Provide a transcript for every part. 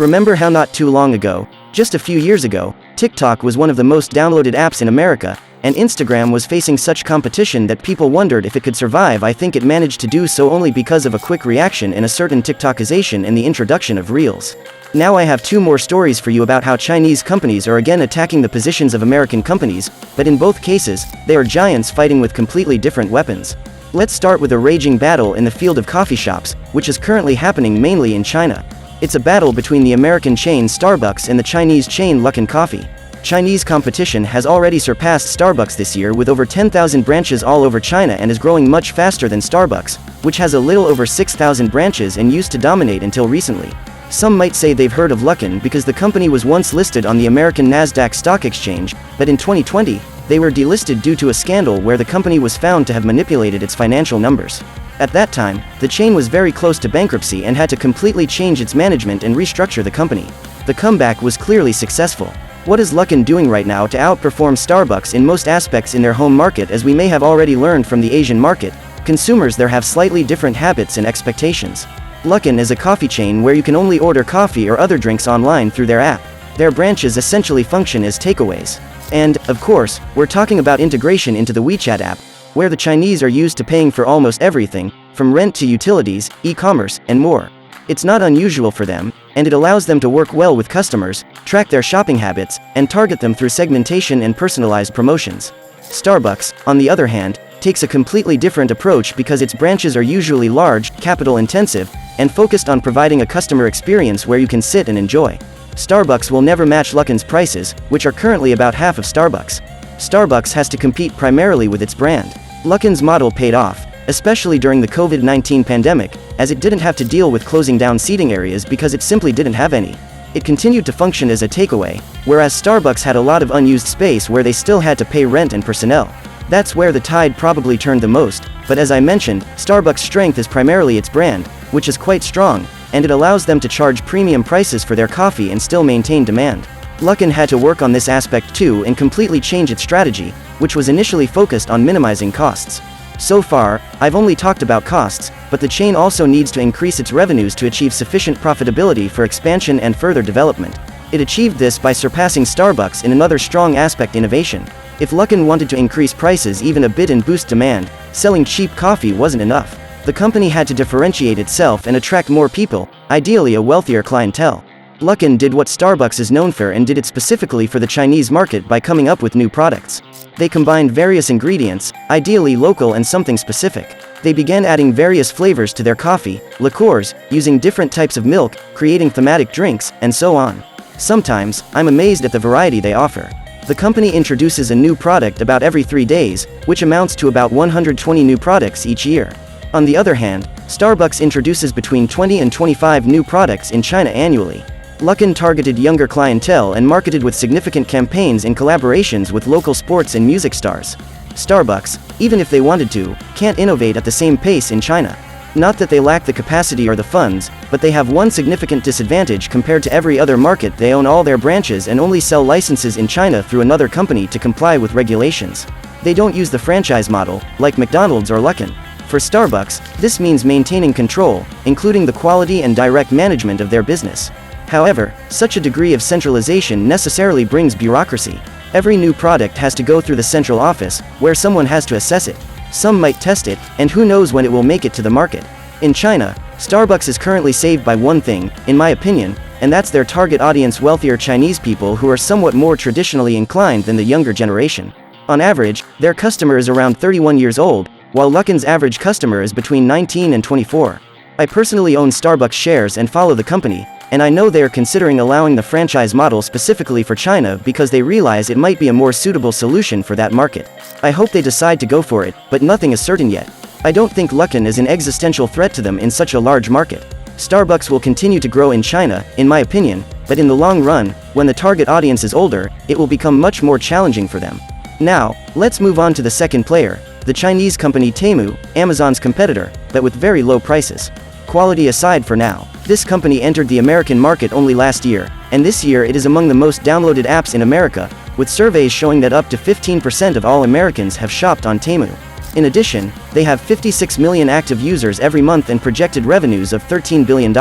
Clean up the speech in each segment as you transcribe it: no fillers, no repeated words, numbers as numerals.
Remember how not too long ago, just a few years ago, TikTok was one of the most downloaded apps in America, and Instagram was facing such competition that people wondered if it could survive. I think it managed to do so only because of a quick reaction and a certain TikTokization and the introduction of Reels. Now I have 2 more stories for you about how Chinese companies are again attacking the positions of American companies, but in both cases, they are giants fighting with completely different weapons. Let's start with a raging battle in the field of coffee shops, which is currently happening mainly in China. It's a battle between the American chain Starbucks and the Chinese chain Luckin Coffee. Chinese competition has already surpassed Starbucks this year with over 10,000 branches all over China and is growing much faster than Starbucks, which has a little over 6,000 branches and used to dominate until recently. Some might say they've heard of Luckin because the company was once listed on the American Nasdaq Stock Exchange, but in 2020, they were delisted due to a scandal where the company was found to have manipulated its financial numbers. At that time, the chain was very close to bankruptcy and had to completely change its management and restructure the company. The comeback was clearly successful. What is Luckin doing right now to outperform Starbucks in most aspects in their home market? As we may have already learned from the Asian market, consumers there have slightly different habits and expectations. Luckin is a coffee chain where you can only order coffee or other drinks online through their app. Their branches essentially function as takeaways. And, of course, we're talking about integration into the WeChat app, where the Chinese are used to paying for almost everything, from rent to utilities, e-commerce, and more. It's not unusual for them, and it allows them to work well with customers, track their shopping habits, and target them through segmentation and personalized promotions. Starbucks, on the other hand, takes a completely different approach because its branches are usually large, capital-intensive, and focused on providing a customer experience where you can sit and enjoy. Starbucks will never match Luckin's prices, which are currently about half of Starbucks. Starbucks has to compete primarily with its brand. Luckin's model paid off, especially during the COVID-19 pandemic, as it didn't have to deal with closing down seating areas because it simply didn't have any. It continued to function as a takeaway, whereas Starbucks had a lot of unused space where they still had to pay rent and personnel. That's where the tide probably turned the most, but as I mentioned, Starbucks' strength is primarily its brand, which is quite strong, and it allows them to charge premium prices for their coffee and still maintain demand. Luckin had to work on this aspect too and completely change its strategy, which was initially focused on minimizing costs. So far, I've only talked about costs, but the chain also needs to increase its revenues to achieve sufficient profitability for expansion and further development. It achieved this by surpassing Starbucks in another strong aspect: innovation. If Luckin wanted to increase prices even a bit and boost demand, selling cheap coffee wasn't enough. The company had to differentiate itself and attract more people, ideally a wealthier clientele. Luckin did what Starbucks is known for and did it specifically for the Chinese market by coming up with new products. They combined various ingredients, ideally local and something specific. They began adding various flavors to their coffee, liqueurs, using different types of milk, creating thematic drinks, and so on. Sometimes, I'm amazed at the variety they offer. The company introduces a new product about every 3 days, which amounts to about 120 new products each year. On the other hand, Starbucks introduces between 20 and 25 new products in China annually. Luckin targeted younger clientele and marketed with significant campaigns and collaborations with local sports and music stars. Starbucks, even if they wanted to, can't innovate at the same pace in China. Not that they lack the capacity or the funds, but they have one significant disadvantage compared to every other market: they own all their branches and only sell licenses in China through another company to comply with regulations. They don't use the franchise model, like McDonald's or Luckin. For Starbucks, this means maintaining control, including the quality and direct management of their business. However, such a degree of centralization necessarily brings bureaucracy. Every new product has to go through the central office, where someone has to assess it. Some might test it, and who knows when it will make it to the market. In China, Starbucks is currently saved by one thing, in my opinion, and that's their target audience: wealthier Chinese people who are somewhat more traditionally inclined than the younger generation. On average, their customer is around 31 years old, while Luckin's average customer is between 19 and 24. I personally own Starbucks shares and follow the company, and I know they are considering allowing the franchise model specifically for China because they realize it might be a more suitable solution for that market. I hope they decide to go for it, but nothing is certain yet. I don't think Luckin is an existential threat to them in such a large market. Starbucks will continue to grow in China, in my opinion, but in the long run, when the target audience is older, it will become much more challenging for them. Now, let's move on to the second player, the Chinese company Temu, Amazon's competitor, but with very low prices. Quality aside for now, this company entered the American market only last year, and this year it is among the most downloaded apps in America, with surveys showing that up to 15% of all Americans have shopped on Temu. In addition, they have 56 million active users every month and projected revenues of $13 billion.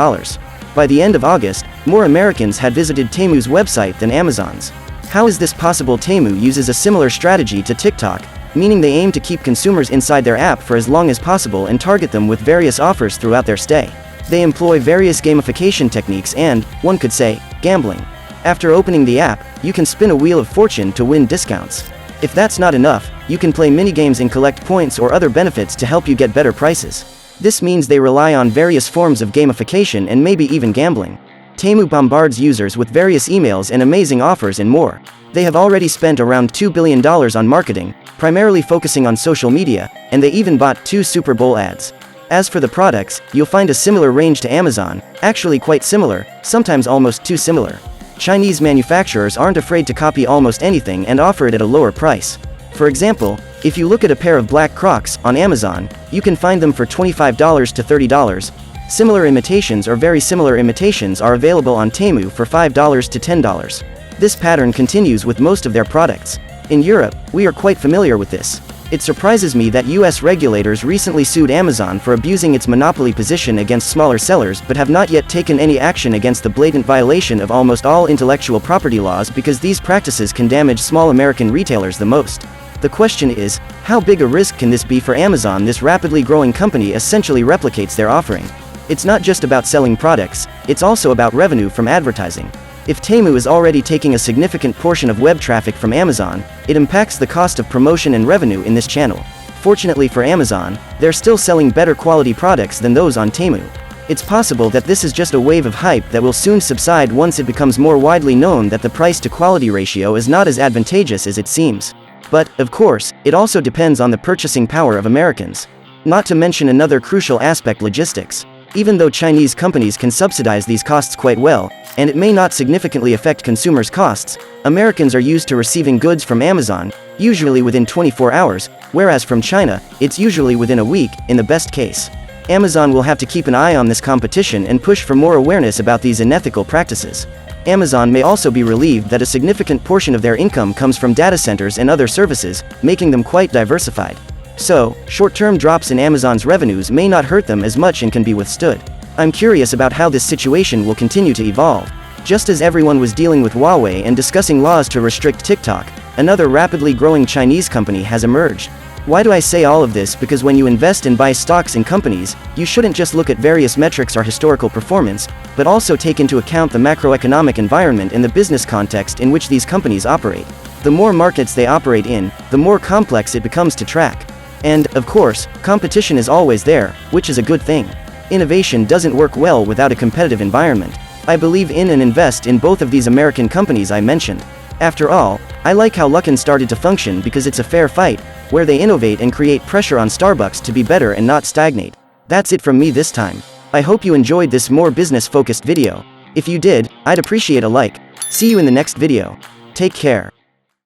By the end of August, more Americans had visited Temu's website than Amazon's. How is this possible? Temu uses a similar strategy to TikTok, meaning they aim to keep consumers inside their app for as long as possible and target them with various offers throughout their stay. They employ various gamification techniques and, one could say, gambling. After opening the app, you can spin a wheel of fortune to win discounts. If that's not enough, you can play minigames and collect points or other benefits to help you get better prices. This means they rely on various forms of gamification and maybe even gambling. Temu bombards users with various emails and amazing offers and more. They have already spent around $2 billion on marketing, primarily focusing on social media, and they even bought 2 Super Bowl ads. As for the products, you'll find a similar range to Amazon, actually quite similar, sometimes almost too similar. Chinese manufacturers aren't afraid to copy almost anything and offer it at a lower price. For example, if you look at a pair of black Crocs on Amazon, you can find them for $25 to $30. Similar imitations or very similar imitations are available on Temu for $5 to $10. This pattern continues with most of their products. In Europe, we are quite familiar with this. It surprises me that US regulators recently sued Amazon for abusing its monopoly position against smaller sellers but have not yet taken any action against the blatant violation of almost all intellectual property laws because these practices can damage small American retailers the most. The question is, how big a risk can this be for Amazon? This rapidly growing company essentially replicates their offering. It's not just about selling products, it's also about revenue from advertising. If Temu is already taking a significant portion of web traffic from Amazon, it impacts the cost of promotion and revenue in this channel. Fortunately for Amazon, they're still selling better quality products than those on Temu. It's possible that this is just a wave of hype that will soon subside once it becomes more widely known that the price-to-quality ratio is not as advantageous as it seems. But, of course, it also depends on the purchasing power of Americans. Not to mention another crucial aspect: logistics. Even though Chinese companies can subsidize these costs quite well, and it may not significantly affect consumers' costs, Americans are used to receiving goods from Amazon, usually within 24 hours, whereas from China, it's usually within a week, in the best case. Amazon will have to keep an eye on this competition and push for more awareness about these unethical practices. Amazon may also be relieved that a significant portion of their income comes from data centers and other services, making them quite diversified. So, short-term drops in Amazon's revenues may not hurt them as much and can be withstood. I'm curious about how this situation will continue to evolve. Just as everyone was dealing with Huawei and discussing laws to restrict TikTok, another rapidly growing Chinese company has emerged. Why do I say all of this? Because when you invest and buy stocks in companies, you shouldn't just look at various metrics or historical performance, but also take into account the macroeconomic environment and the business context in which these companies operate. The more markets they operate in, the more complex it becomes to track. And, of course, competition is always there, which is a good thing. Innovation doesn't work well without a competitive environment. I believe in and invest in both of these American companies I mentioned. After all, I like how Luckin started to function because it's a fair fight, where they innovate and create pressure on Starbucks to be better and not stagnate. That's it from me this time. I hope you enjoyed this more business-focused video. If you did, I'd appreciate a like. See you in the next video. Take care.